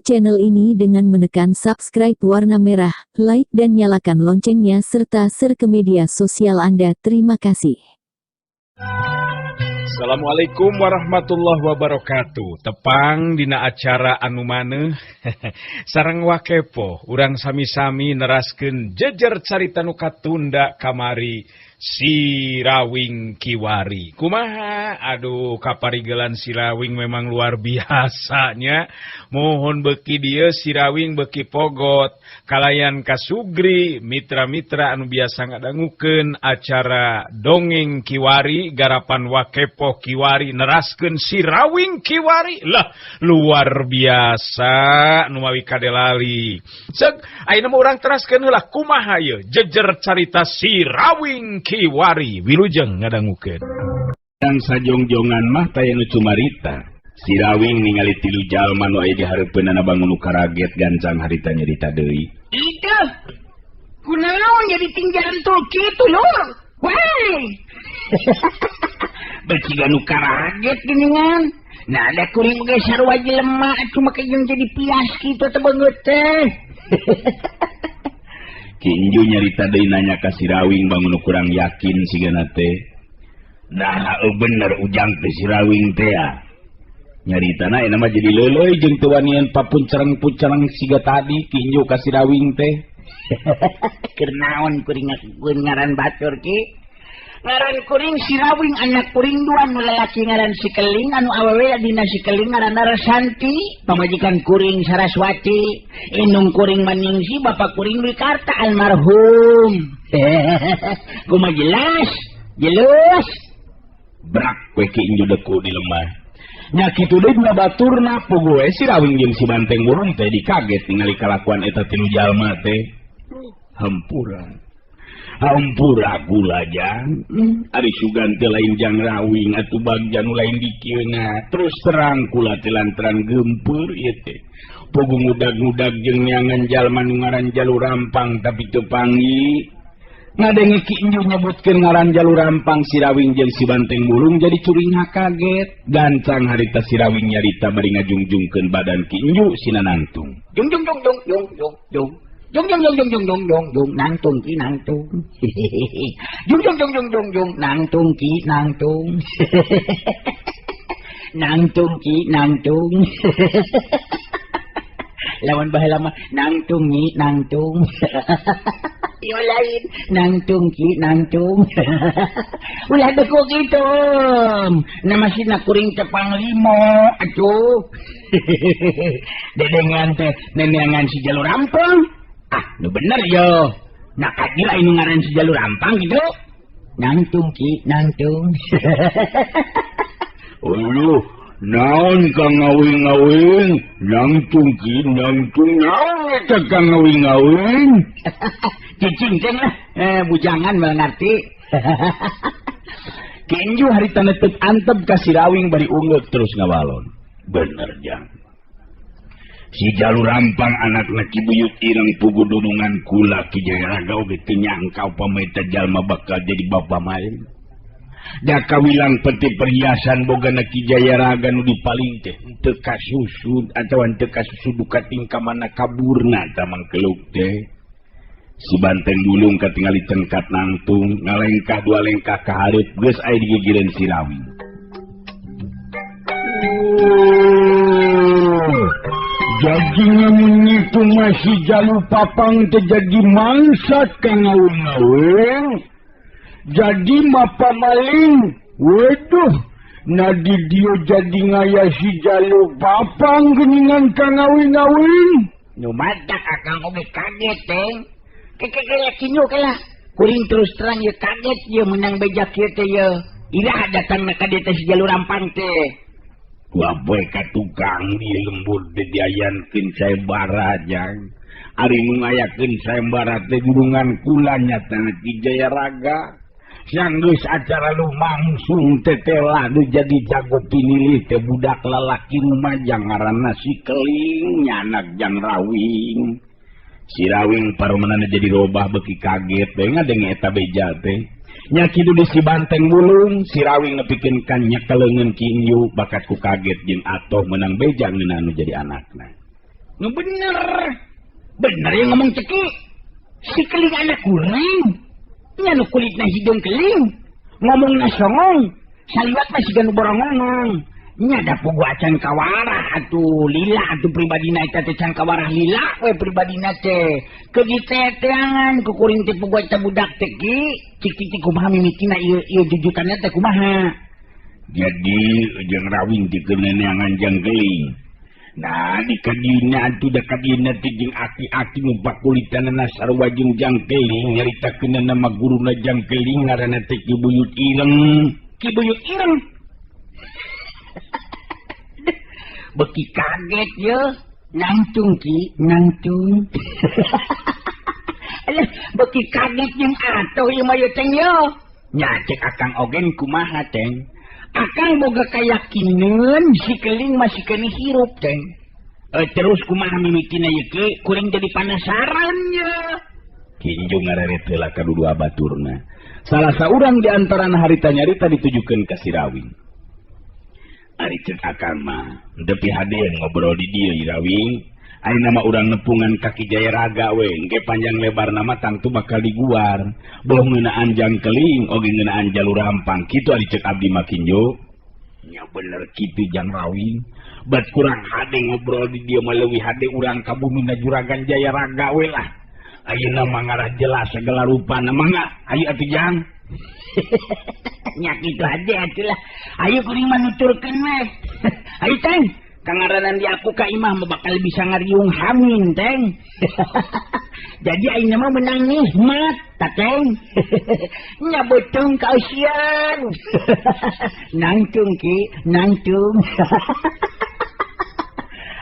channel ini dengan menekan subscribe warna merah, like dan nyalakan loncengnya serta share ke media sosial Anda. Terima kasih. Assalamualaikum warahmatullahi wabarakatuh. Tepang dina acara anu maneuh sareng wakepo urang sami-sami neraskeun jejer carita nu katunda kamari si Rawing Kiwari. Kumaha? Aduh, kaparigelan si Rawing memang luar biasanya. Mohon beki dieu si Rawing beki pogot kalayan kasugri mitra-mitra anu biasa ngadangukeun acara dongeng Kiwari garapan wakepo Kiwari neraskeun si Rawing Kiwari. Lah, luar biasa nu mawi kadelali. Ceuk, ayeuna mah urang teraskeun heula kumaha ieu jejer carita si Rawing Kiwari. Wilujeng ngadangukeun. Yang sajongjongan mah taya nu cumarita. Si Rawing ningali tilu jalma nu aya di hareupeunana bangun nu karaget gancang harita nyarita deui. Itu, kunaon jadi tinggalan tol kitu lur. Wah. Beciga nu karaget geuningan. Nah, ada kuring ge sarua jelema cuma kayung jadi pias kitu teh beungeut teh. Kinju nyarita deui nanya ka si Rawing bangun nu kurang yakin sigana teh. Nah, bener ujang teh si Rawing teh ya. Nyaritana eta mah jadi leuleuy jeung teu wanian papuncereng-puncereng siga tadi kinju ka si Rawing teh. Keur naon kuring ngaran batur ki? Ngaran kuring si Rawing anak kuring dua nu lalaki ngaran si Keling anu awewe dina si Keling ngaran Rasanti, pamajikan kuring Saraswati, indung kuring Maningsi, bapak kuring Wikarta almarhum. Kumaha jelas. Brak we kinju deku di lemah. Nya kitu deui dina baturna pogoe si Rawing jeung si Banteng Burung teh dikaget ningali kalakuan eta tilu jalma teh. Hampura gula jang. Ari sugan teh lain jang Rawing atuh bagja nu lain dikieuna. Terus terang kula teh lantaran gempeur ieu teh. Pogo ngudag-ngudag jeung nyangan jalma nu ngaran Jalur Rampang tapi teu panggih. Ngadenge kinju nyebutkeun ngaran Jalur Rampang si Rawing jeung si Banteng Burung jadi curing kaget. Gancang harita si Rawing nyarita bari ngajungjungkeun badan kinju sina nangtung. Jung nangtung ki nangtung. Jung nangtung ki nangtung. Nangtung ki nangtung. Lawan baheula mah nangtung ni nangtung. Yo lain nangtung ki nangtung. Ulah deku kitu. Namasina kuring teh panglimo atuh. Dedengan teh neneangan si Jalur Rampang. Ah, nu bener yo. Nak kira ini ngaran si Jalur Rampang gitu. Nangtung ki nangtung. Uluh, naon kang ngawing-ngawing? Nangtung ki nangtung naon eta kang ngawing-ngawing? Cicing ceng lah. Bujangan mah ngarti. Kinju harita neuteup antep ka si Rawing bari ungeuk terus ngawalon. Bener jang. Si Jalur Rampang anakna Ki Buyut Ireng pugu dunungan kula Ki Jayaraga oge teu nyangka upama eta jalma bakal jadi bapa main. Da kawilang peti perhiasan bogana Ki Jayaraga nu dipaling teh teu kasusud atawa teu kasusud ka tingkah mana kaburna ta mangkeluk teh. Si Banteng Bulung katingali tengkat nangtung ngalengkah dua lengkah ka hareup geus aya di gigireun si Rawing. Jadi ngitu masih Jalur Papang terjadi mangsat kang ngawing-ngawing. Jadi mapa maling. Waduh, nadi dia jadi ngaya si Jalur Papang geningan kang ngawing-ngawing. Nu madak akang oge kaget teh. Kekek kinyo kala. Kuring terus terang ye kaget ye menang beja kieu teh ye. Ira datangna ka dieu teh si Jalur Rampang teh. Waboy ka tukang di lembur teh diayankeun sayembara jang. Ari nu ngayakeun sayembara teh gurungan kula nyatana Ki Jayaraga. Yang geus acara lu mangsung tetelah nu jadi jago pinilih teh budak lalaki nu majang ngaranna si Keling nyanak jang Rawing. Si Rawing paromanana jadi robah beki kaget teh ngadenge eta beja teh. Nya kitu di si Banteng Bulung si Rawing nepikeun kan nyekeleungeun kinju bakat ku kaget jeung atoh menang bejang ngeuna anu jadi anakna. Bener. Bener yang ngomong Ceki. Si Keling anak kurang. Nya nu kulitna hidung keling. Ngomong na songong. Saliwat masih ganu borong ngomong. Nya da pugu acan kawarah atuh lila atuh pribadina eta teh can kawarah lila we pribadina teh. Ke diteteangan ku kuring teh pugu eta budak teh ki. Cik titik kumaha mimitina ieu jujutannya teh kumaha. Jadi jeung rawing dikeneangan jang keling. Nah, di kadina atuh da kadina teh jeung aki-aki numpak kulitanana sarua jeung jangkeling nyaritakeun nama guruna jangkeling ngaranna teh Ki Buyut Ireng. Ki Buyut Ireng. Beki kaget ye. Nangtung Ki, nangtung. Alah, beki kaget jeung atuh ieu mah ye teh ye. Nya cek akang ogen kumaha teh. Akang boga kayakinan si Keling masih kena hirup teh. Terus kumaha mimitina ye ke kuring jadi penasaran ya. Kinju ngareret heula ka dudua baturna. Salah saurang di antarana harita nyarita ditujukeun ka si Rawing. Ari ceuk akang mah depi hadeun ngobrol di dieu Rawing. Ari nama urang nepungan kaki Jaya Raga we, engke panjang lebar nama tangtu bakal diguar. Boh ngeunaan jangkeling, oge ngeunaan jalur rampang. Kitu ari ceuk abdi makinjo. Nya bener kitu Jang Rawing. Bat kurang hade ngobrol di dieu mah leuwih hade urang ka bumina juragan Jaya Raga we lah. Ayeuna mah ngarah jelas segala rupana mangga. Ayo atuh Jang. Nya kitu aja atuh lah. Ayo kuring manuturkeun meh. Ayo Teng. Kangaranan di aku ka imah mah bakal bisa ngariung hamin, Teng. Jadi ayeuna mah menang nikmat, Teng. Nya beuteung kausian. Nangtung Ki, nangtung.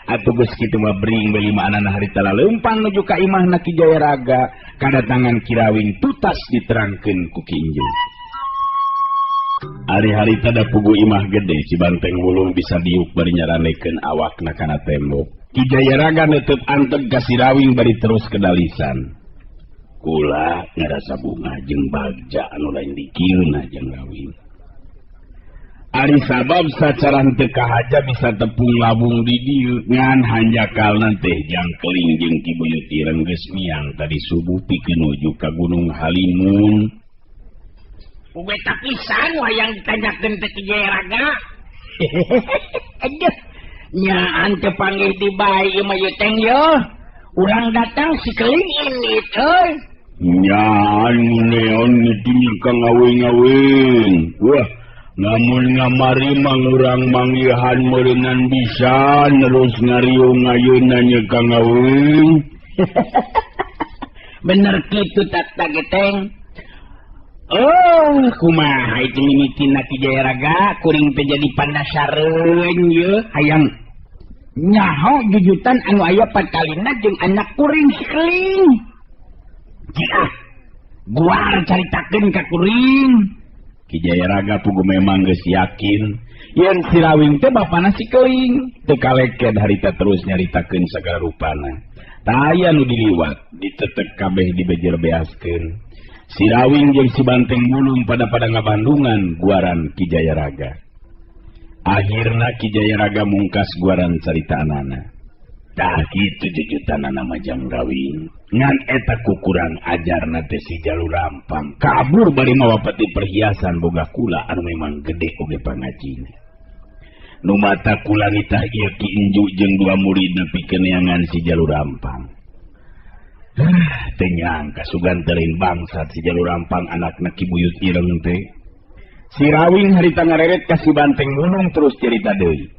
Atuh geus kitu mah bring beli maanana harita laleumpang nuju ka imahna Ki Jaya Raga, kadatangan Ki Rawing tutas diterangkeun ku Kinju. Ari-hari tada pugu imah gede si Banteng Wulung bisa diuk bari nyaranekeun awakna kana tembok. Ki Jaya Raga neuteut anteg ka si Rawing bari terus kedalisan. Kula ngarasa bunga jeung bagja anu lain dikieuna jeung Rawing. Ari sabab sacara teu kahaja bisa tepung labung di dieu ngan hanjakalna teh jangkeling jeung Ki Buyut Ireng geus miang tadi subuh pikeun nuju ka Gunung Halimun. Uwe tapisan wayang ditanyakeun teh Ki Jaya Raga. Aduh, nya ante panggih di bae ieu mah ye Teng yo. Urang datang si Keling ini euy. Nya anu neon itu ka ngawing-ngawing. Wah, namun ngamari mang urang manggihan meureunnan bisa terus ngariung ayeuna nya ka ngawing. Bener kitu tak Teng. Oh, kumaha itu mimitina Ki Jaya Raga kuring teh jadi pandasareun ye hayang nyaho jujutan anu aya patalina jeung anak kuring si Keling. Jiah, guar caritakeun ka kuring. Ki Jaya Raga pugu memang geus yakin yen si Rawing teh bapana si Keling. Teu kaleked harita terus nyaritakeun sagala rupana. Tah aya nu diliwat ditetek kabeh dibejer beaskeun. Si Rawing jeung si Banteng Wulung pada ngabandungan guaran Ki Jaya Raga. Akhirna Ki Jaya Raga mungkas guaran caritaanana. Tah kitu jujutanana mah Jang Rawing. Ngan eta kukurang ajarna teh si jalur rampang. Kabur bari mawa peti perhiasan boga kula anu memang gede oge pangajina. Nu mata kula nitah ieu Ki Inju jeung dua muridna pikeun neangan si jalur rampang. Tenyang kasugan terin bangsat si jalur rampang anakna Ki Buyut Ireng teh. Si Rawing harita ngareret ka si Banteng Wulung terus cerita deui.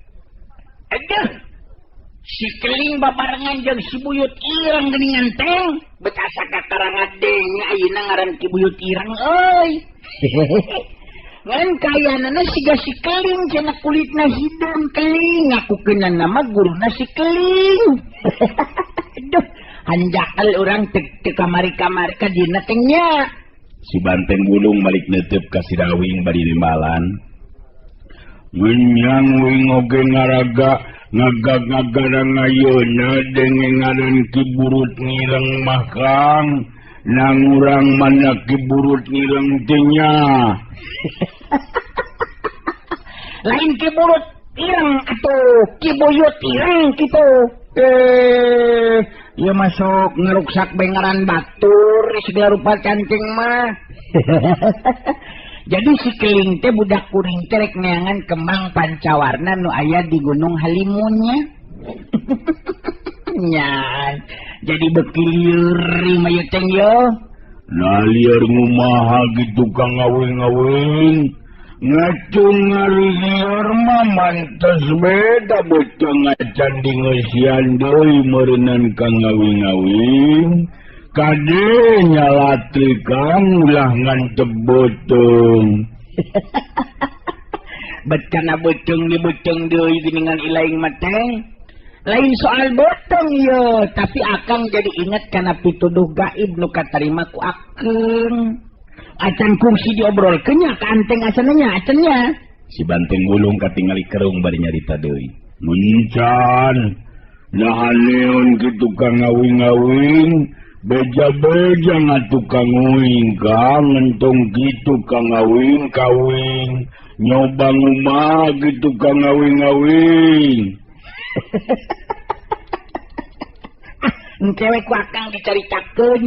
Aduh, si Keling babarengan jeung si Buyut Ireng geuningan Teng. Betasa katarangan denya ayeuna ngaran Ki Buyut Ireng euy. Ngan kayanana siga si Keling cenah kulitna hidung keling ngakukeunna nama guruna si Keling. Aduh, hanjakal orang teu kamari-kamari ka dina teh nya. Si Banteng Wulung balik neuteup ka si Rawing bari rimbalan. Menyang wing oge ngaraga ngagag-ngagarang ayeuna dengengaran Ki Burut Ngireng mah Kang. Nang urang mana Ki Burut Ngireng teh nya. Lain Ki Burut Ireng atuh Ki Buyut Ireng kitu. Ya masuk ngeruksak bengaran batur segala rupa cancing mah. Jadi si Keling teh budak kuring teh rek neangan kembang pancawarna nu aya di Gunung Halimunnya. Nyan, jadi bekilir mah teh yo. Nah liar ngumaha gitu kang ngawin-ngawin. Ngacung ngarigiar mah mantes beda bocah ngacan di ngesian deui meureunnan kang ngawin-ngawin. Kade nyalatri kang ulah ngantep botong. Betana botong di botong deui geuningan ilaing mah teh. Lain soal botong yo, tapi akang jadi inget kana pituduh gaib nu katarima ku akeng. Acan kungsi diobrolkeun nya ka anteng asananya acennya. Si Banteng Bulung katingali kerung bari nyarita deui. Muncan, nahaneon kitu kang ngawin-ngawin, beja-beja ngatukang uing kang ngentong kitu kang ngawin-kawin, nyoba ngumah kitu kang ngawin-ngawin. Cewek ku akang dicaritakeun.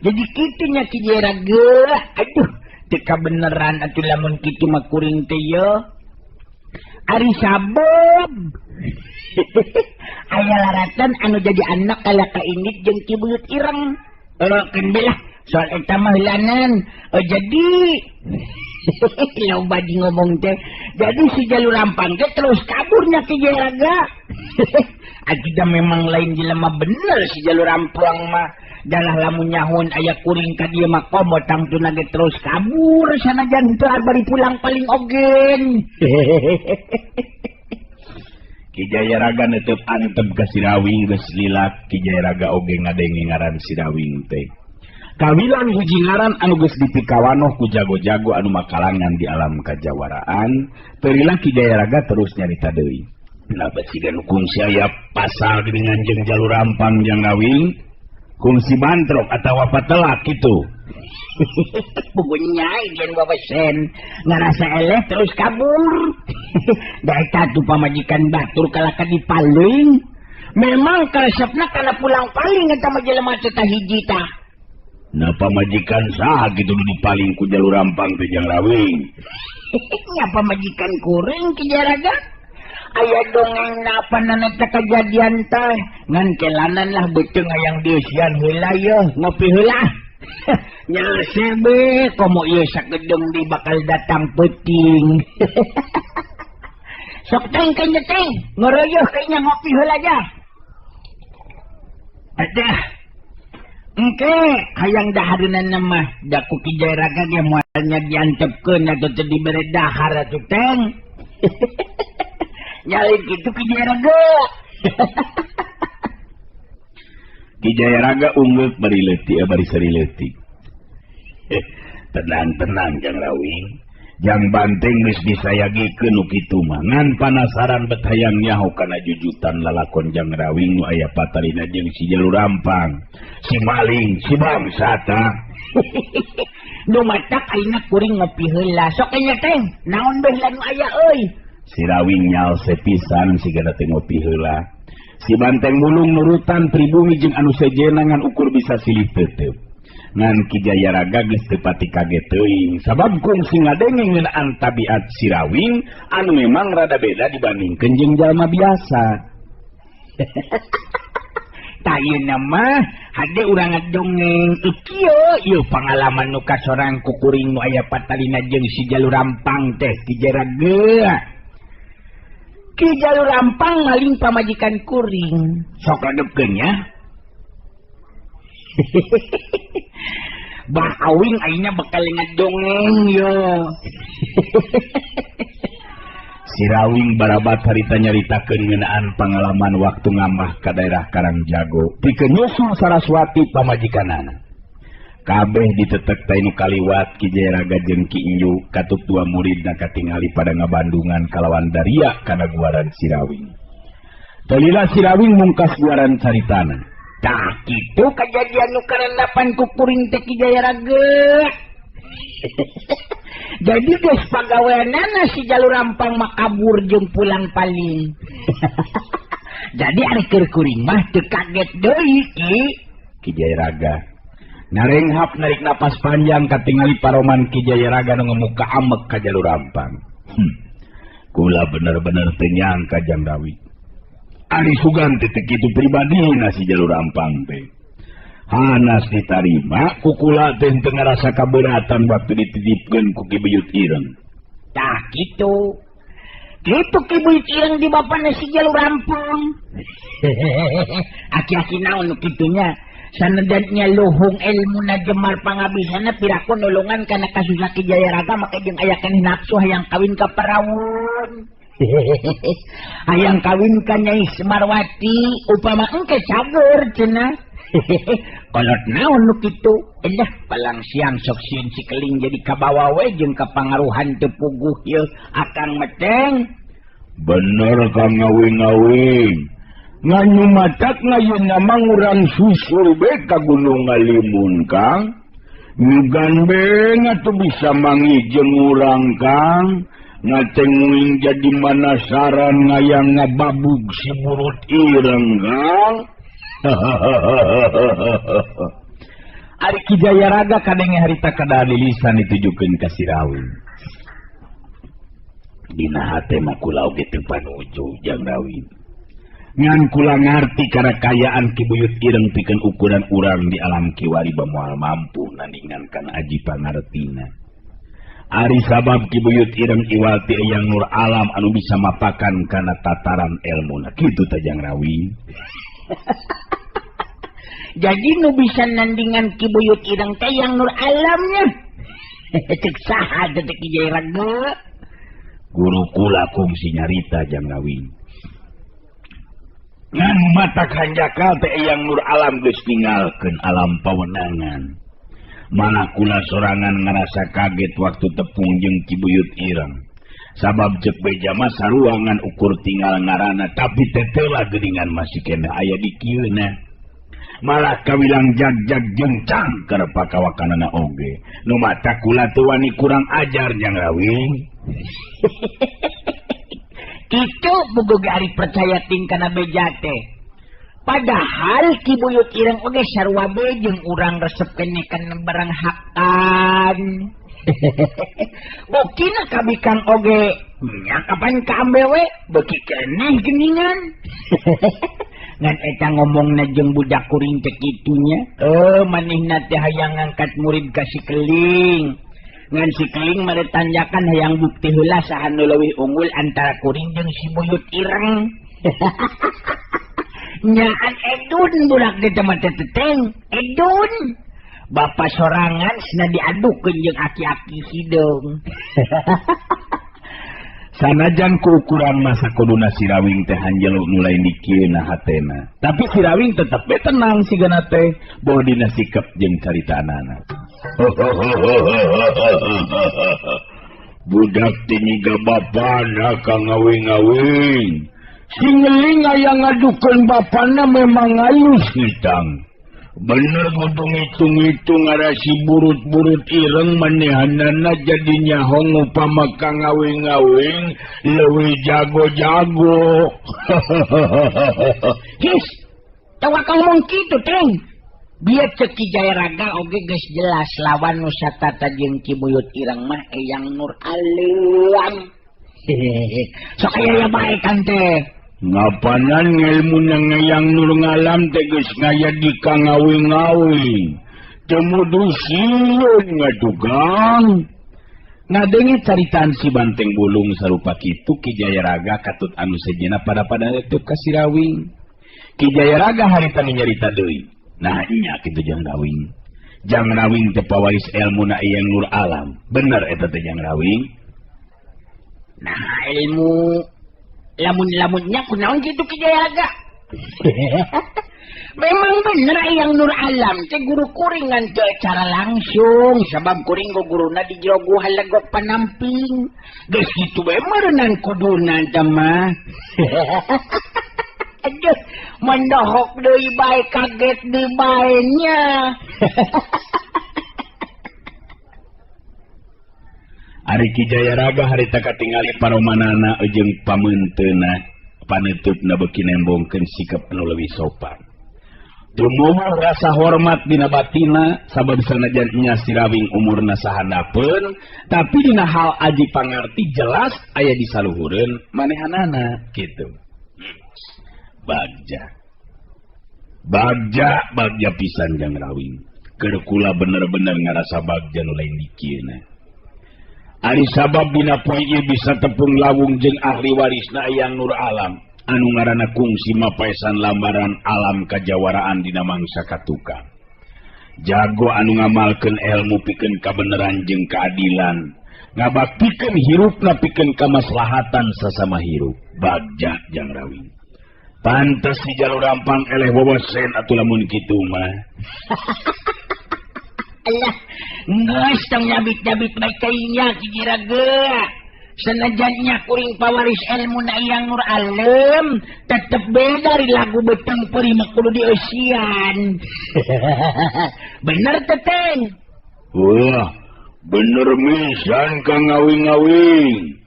Jadi kitu nya Ki Jeraga. Aduh, teka beneran atuh lamun kitu mah kuring teh yo. Ari sabab. Aya laratan anu jadi anak kala ka Indit jeung Ki Buyut Ireng. Keun belah soal eta mah heulanan. Jadi loba di ngomong teh. Jadi si Jalur Rampang teh terus kaburnya Ki Jeraga. Ajuda memang lain jelema bener si Jalur Rampang mah. Dalah lamun nyahun aya kuring ka dieu mah komo tangtuna ge terus kabur sanajan teu bari pulang paling ogen. Ki Jayaraga neuteub antep ka Sirawing geus lilak. Ki Jayaraga oge ngadenge ngaran Sirawing teh. Kawilan hiji ngaran anu geus dipikawanoh ku jago-jago anu makalangan di alam kajawaraan. Terilah Ki Jayaraga terus nyarita deui. Kenapa sigan kungsi aya pasal dengan jeung Jalur Rampang jeung Rawing? Kungsi bantrok atawa patelak gitu. Pugunya ijen babesen ngarasa eleh terus kabur. Da eta tuh pamajikan batur kalaka dipaling. Memang karesepna kana pulang paling eta mah jelema teh hiji tah. Nah pamajikan saha gitu dipaling ku Jalur Rampang teh jeung Rawing. Nya pamajikan kuring Ki Jaraga. Aya dongeng napanana teh kejadian teh ngan kelanan lah beuteung hayang deusian heula yeuh ngopi heula. Nya sebe komo ieu sagedeng di bakal datang peuting. Sok teng kanya teng ngeureuyeuh kayaknya ngopi heula aja. Adah. Engke hayang dahareunana mah da ku Ki Jayaraga ge moalnya diantepkeun atuh teu dibere dahar atuh teng. Nyalin gitu Ki Jayaraga. Ki Jayaraga ungeuk bari leutik bari seri leutik. Tenang-tenang Jang Rawing. Jang Banteng geus disayagikeun nu kitu mah. Ngan panasaran bet hayang nyaho kana jujutan lalakon Jang Rawing nu aya patarina jeung si Jalur Rampang. Si maling, si bangsa tah. Nu matak ayeuna kuring ngopi heula. Sok nya teh, naon beh anu aya euy? Si Rawing nyaol sepisan sigana teh ngopi heula. Si Banteng Bulung nurutan pribumi jeung anu sejena ngan ukur bisa silih teuteub. Ngan Ki Jayaraga geus teu pati kaget teuing sabab kungsi ngadenge ngeunaan tabiat si Rawing anu memang rada beda dibandingkeun jeung jalma biasa. Tah ieu mah hade urang ngadongeng kieu pangalaman nu kasorang ku kuring nu aya patalina jeung si Jalur Rampang teh Ki Jayaraga. Ki Jalur Rampang maling pamajikan kuring. Sok radepkeun nya. Bah awing ayeuna bakal ngadongeng yo. Si Rawing barabat harita nyaritakeun ngeunaan pangalaman waktu ngambah ka daerah Karangjago pikeun nyusul Saraswati pamajikanana. Kabeh ditetek teh nu kaliwat Ki Jayaraga jeung Ki Inju katutua muridna katingali pada ngabandungan kalawan Daria kana guaran si Rawing. Talila si Rawing mungkas guaran caritana. Tah kitu kejadian nu karendapan ku kuring teh Ki Jayaraga. Jadi geus pagaweanana si Jalur Rampang mah kabur jeung pulang paling. Jadi ari keur kuring mah teu kaget deui Ki Jayaraga narenghap narik napas panjang katingali paroman Ki Jayaraga nu ngamuka amek ka Jalur Rampang. Kula bener-bener teu nyangka Jang Rawi. Ari sugan teh kitu pribadina si Jalur Rampang teh. Hanas ditarima ku kula teh teu ngarasa kabeuratan waktu dititipkeun ku Ki Buyut Ireng. Tah kitu. Kitu Ki Buyut Ireng di bapana si Jalur Rampang. Aki-aki naon nu kitunya? Sanajan luhung ilmu na Jemar pangabisana pirakon nulungan kana kasusah Ki Jayaraga maka jeung aya keneh nafsu hayang kawin ka Parawon. Hayang kawin ka Nyai Semarwati upama engke cager cenah. Kolot naon nu kitu? Endah palang siang sok sieun si Keling jadi kabawa we jeung kapangaruhan teu puguh ieu Akang Meteng. Bener Kang ngawing-ngawing. Nganyu matak ngayeun nama urang susul be ka Gunung Ngalimun Kang. Nyugan be ngatu bisa mangijeng urang Kang. Ngacenguing jadi manasaran ngayang ngababug si Burut Ireng Kang. Ari Ki Jayaraga kadenge harita kadalilisan ditujukeun ka Sirawi. Dina hate mah kula oge teu panuju Jang Rawi. Ngan kula ngarti karakayaan Ki Buyut Ireng pikeun ukuran urang di alam kiwari bamoal mampu nandingan kan aji pangartina. Ari sabab Ki Buyut Ireng iwati Eyang Nur Alam anu bisa mapakan kana tataran elmuna kitu teh Jang Rawi. Jadi nu bisa nandingan Ki Buyut Ireng teh Eyang Nur Alamnya. Cek saha teh Ki Jayaraga? Guru kula kungsi nyarita Jang Rawi. Ngan mata kanjaka teh Eyang Nur Alam geus ninggalkeun alam pawenangan. Malah kula sorangan ngarasa kaget waktu tepung jeung Ki Buyut Ireng. Sabab cek beja mah saruangan ukur tinggal ngarana tapi tetela geuningan masih keneh aya di kieuna. Malah kawilang jag-jag jeungcang keur pakawakanana oge. Nu mata kula teu wani kurang ajar Jang Rawi. Kitu bogoge ari percaya tingkana beja teh. Padahal Ki Buyut Ireng oge sarua bae jeung urang resep keneh kana barang hakan. Buktina kabikang oge nya kapan kaambe we beuki keneh geuningan. Ngan eta ngomongna jeung budak kuring teh kitunya. Manehna teh hayang ngangkat murid ka si Keling. Ngan si Keling mere tanjakan hayang bukti heula saha nu leuwih unggul antara kuring jeung si Buyut Ireng. Nyaan Edun budak di tempat teteng. Edun Bapak sorangan sena diadukeun jeung aki-aki hidung. Sanajan ku ukuran masa kuduna Sirawing teh hanjel mulai dikieuna hatena. Tapi Sirawing tetep be tenang sigana teh bahwa dina sikap jeung caritanana. Budak tiniga bapana ka ngawing-ngawing. Singeling aya ngadukeun bapana memang alus hitang. Bener kudu ngitung-ngitung ada si Burut-Burut Ireng manehanana jadinya hong upama ka ngawing-ngawing leuwih jago-jago. His, tawa ka ngomong kitu teh. Biar cek Ki Jayaraga oge geus jelas lawan nu satata jeung Ki Buyut Ireng mah Eyang Nur Alam. Sok aya bae kan teh. Ngapanan ngelmu nang Eyang Nur Alam teh geus ngaya di ka ngawing-ngawing. Temudu sieun ngadugang. Ngadenge caritaan si Banteng Bulung sarupa kitu Ki Jayaraga katut anu sejenna pada teu ka Sirawing. Ki Jayaraga harita nyarita deui. Nah nya kitu Jang Rawing. Jang Rawing teh pawaris elmuna Eyang Nur Alam. Bener eta teh Jang Rawing. Nah ilmu lamun-lamunnya kunaon kitu Ki Jayaraga. Memang bener Eyang Nur Alam teh guru kuringan teu cara langsung sabab kuring guruna di jero gua halegok panamping. Geus kitu bae meureunnan kuduna teh mah. Aduh, mendohok deui bae kaget deui bae nya. Ari Ki Jayaraga harita katingali paromanana jeung pameunteuna panutupna beuki nembongkeun sikap anu leuwih sopan. Tumuwuh rasa hormat dina batina sabab sanajan nya Sirawing umurna sahandapeun, tapi dina hal aji pangarti jelas aya di saluhureun manehanana kitu. Bagja pisan Jang Rawing. Keur kula bener-bener ngarasa bagja nu lain dikieuna. Ari sabab dina poe ieu bisa tepung lawung jeung ahli warisna Eyang Nur Alam anu ngaranna kungsi mapaesan lambaran alam kajawaraan dina mangsa katuka. Jago anu ngamalkeun ilmu pikeun kabeneran jeung kaadilan, ngabaktikeun hirupna pikeun kamaslahatan sasama hirup. Bagja Jang Rawing. Pantes di jalur rampang eleh wowosen atuh lamun kitu mah. Allah, geus tong nyabit-nyabit bae kainya Ki Jiraga. Sanajannya kuring pawaris ilmu na Eyang Nur Alam, tetep beda dari lagu beteng peri kudu dieusian. Bener teteng. Wah, bener misan Kang Ngawing-ngawing.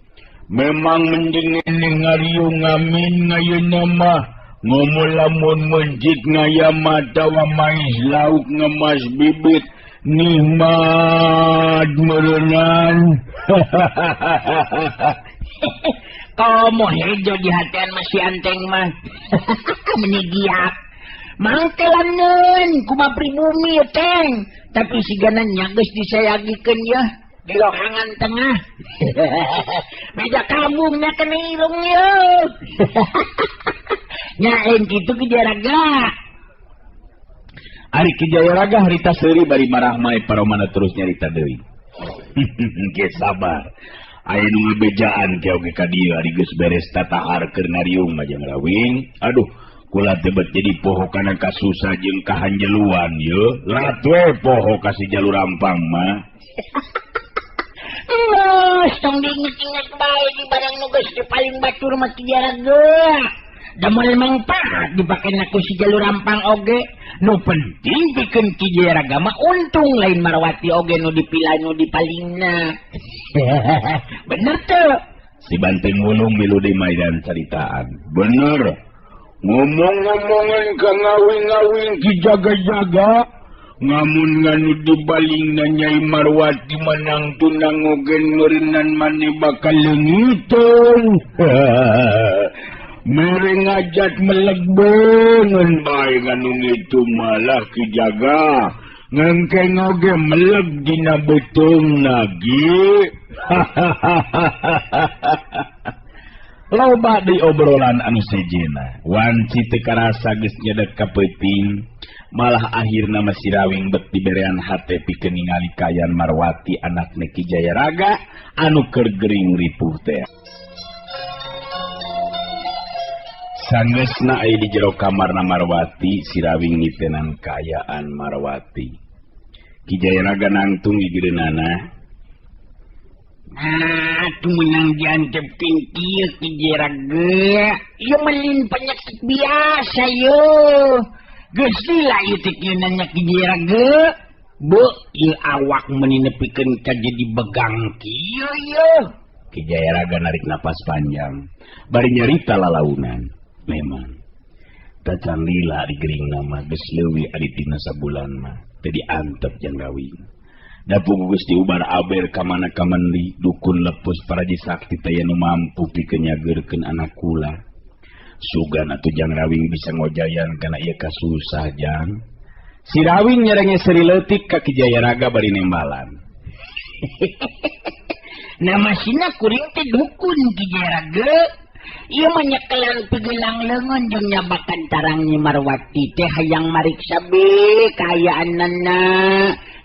Memang mending ngariung ngamin ngayeuna mah ngomolamun menjid ngaya mata wa mais lauk ngemas bibit nikmat merenan. Komo hejo di hatian masih anteng mah. Menigiak. Mangkelaneun kuma pribumi teng, tapi sigananya geus disayagikeun ya. Di lohangan tengah. Meja kabungnya kena irung ya. Nyain gitu Ki Jayaraga. Ari Ki Jayaraga harita seuri bari marah mae paromana terus nyarita deui. Ge sabar. Aya nu ngabejaan ke oge ka dieu ari geus beres tatahar keur ngariung mah Jang Rawing. Aduh, kula teh bet jadi poho kana kasusah jeung kahanjeluan ye. Rat we poho ka si jalur rampang mah. Tong diinget-inget bae di barang nu geus paling batur mah Ki Jayaraga. Da moal mangpaat dipakeun ku si jalur rampang oge. Nu penting pikeun Ki Jayaraga mah untung lain Marwati oge nu dipilih nu dipalingna. Bener tuh. Si Banteng Wulung milu di maidan caritaan. Bener. Ngomong-ngomongan ka ngawing-ngawing Ki jaga-jaga. Ngamun nganu dibaling na Nyai Marwati manang tunang ogen ngeureunnan mane bakal leungiteun. Mere ngajat melegbeungeun bae nganu ngitu malah Ki Jaga. Ngengkeng oge meleg dina beteungna gi. Loba di obrolan anu sejena. Wanci teu karasa geus nyedek ka peuting. Malah akhirna masih Rawing bet diberean hate pikeun ningali kayan Marwati anakna Ki Jayaraga anu keur gering ripuh teh. Sangeusna aya di jero kamarna Marwati, si Rawing ngitenan kaayaan Marwati. Ki Jayaraga nangtung gigireunana. Nah, tumenang diantepkeun kieu Ki Jayaraga. Ieu melin penyakit biasa yo. Geus lila ieu teh kieunan Ki Jayaraga. Beuh, ieu awak meuni nepikeun ka jadi begang kieu yo. Ki Jayaraga narik napas panjang, bari nyarita lalaunan. Memang tacan lila di gering nama geus leuwih ari tina sabulan mah teh diantep Jang Rawing. Da puguh geus diubar aber ka mana ka mendi dukun lepus paraji sakti teh nu mampu pikeun nyageurkeun anak kula. Sugan atuh Jang Rawing bisa ngojayan kana ieu kasusah Jang. Si Rawing nyerenge seri leutik ka Ki Jayaraga bari nembalan. Nama sina kuring teh dukun Ki Jayaraga. Ieu menyekelan pigelang leungeun jeung nyabakan tarang Nyi Marwati teh hayang mariksa be kaayaanna.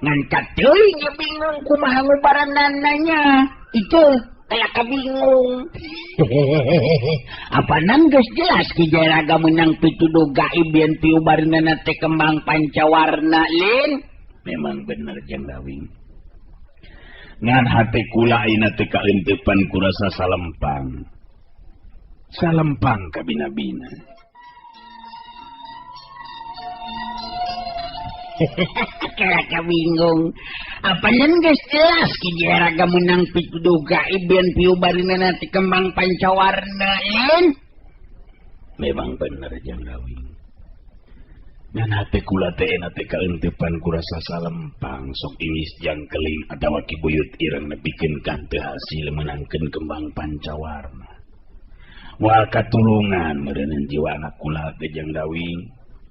Ngan teuing nya bingung kumaha ngubaranana nya. Itu kaya kabingung. Apanan geus jelas Ki Jayaraga meunang pituduh gaib yen piubareunana teh kembang pancawarna lin. Memang bener Jang Rawing. Ngan hate kula ayeuna teh kaeuntepan ku rasa salempang. Salempang ka bina-bina. Kaya kabingung. Apanan geus jelas Ki Jayaraga meunang pituduh gaib yen piubareunana teh kembang pancawarna lin. Memang bener Jang Rawing. Dan hati kula teh nate kaentepan kurasa salempang sok iwis jangkeling atawa ki buyut ireng nepikeun kanteu hasil menangkeun kembang pancawarna. Wal katulungan meureun jiwa anak kula teh Jang Rawing.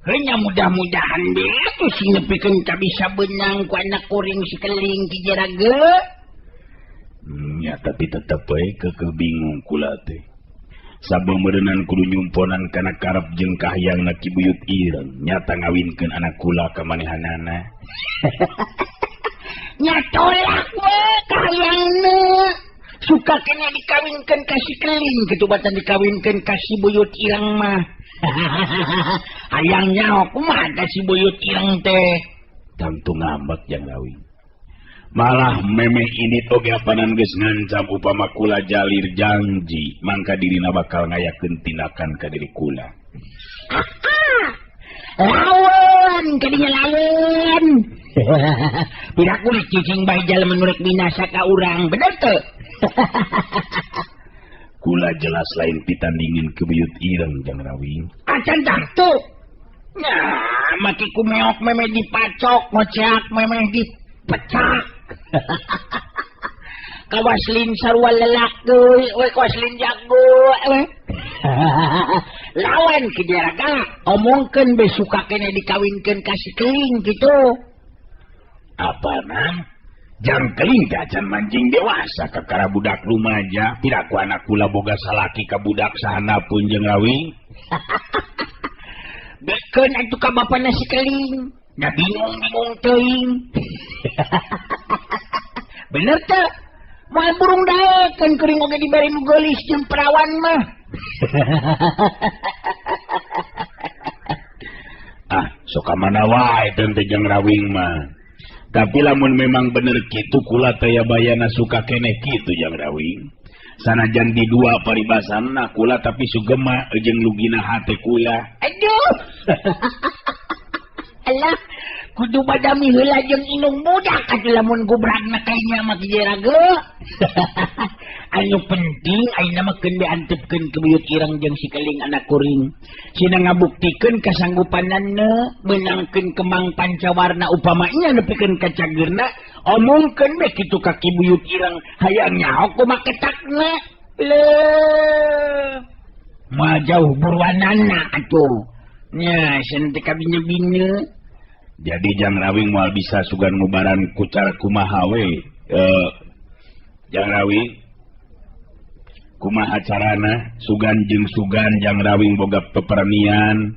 Hanya mudah-mudahan deh tuh si nepikeun ka bisa benang ku anak kuring si keling ki Jaraga. Ya tapi tetep we kebingung kula teh. Sabeureunnan kudu nyumponan kana karep jeung kahyangna ki buyut ireng nyata ngawinkeun anak kula ka manehanana. Nya tolak we kahyangna. Suka kena dikawinkeun ka si keling kitu batan dikawinkeun ka si buyut ireng mah. Hayangnya kumaha ka si buyut ireng teh. Tangtu ngambek Jang Rawing. Malah memeh ini oge apanan geus ngancam upama kula jalir janji mangka dirina bakal ngayakeun tindakan ka diri kula. Lawan kadinya lawan. Piraku rek cicing bae jalan menurut binasa ka urang bener teu? Kula jelas lain pitandingin ke buyut ireng Jang Rawing. Acan tatu. Nah, maki kumeok memeh dipacok, ngocak memeh dipecak. Kawaslin sarua lelaki, we kawaslin jago, we. Lawan ke Jaraga, omongkeun be suka kene dikawinkeun ka si keling gitu. Apa nang? Jangkeling teh acan manjing dewasa ka kara budak rumaja, piraku anak kula boga salaki ka budak sahanapun Jang Rawing. Bekeun atuh ka bapana si keling. Da bingung-bingung teuing. Bener teu? Moal burung daek kan kuring oge dibari nu geulis jeung perawan mah. Sok ka mana wae teh Jang Rawing mah. Tapi lamun memang bener kitu kula teh bayana suka keneh kitu Jang Rawing. Sanajan di dua paribasanna kula tapi sugema jeung lugina hate kula. Aduh. Alah, kudu badami heula jeung inung budak atuh lamun gubragna kaynya mah Jaraga. Anu penting ayeuna mah keun diantepkeun ke buyut ireng jeung si keling anak kuring. Sina ngabuktikeun kasanggupananna menangkeun kembang pancawarna upamanya nepikeun ka cageurna, omongkeun we kitu ka ki buyut ireng hayang nyaho kumaha ketakna. Leuh. Moal jauh buruanana atuh. Nya, sen teh kabine-bine. Jadi Jang Rawing moal bisa sugan ngubaran kucara kumaha we. Jang Rawing kumaha carana sugan jeung sugan Jang Rawing boga pepernian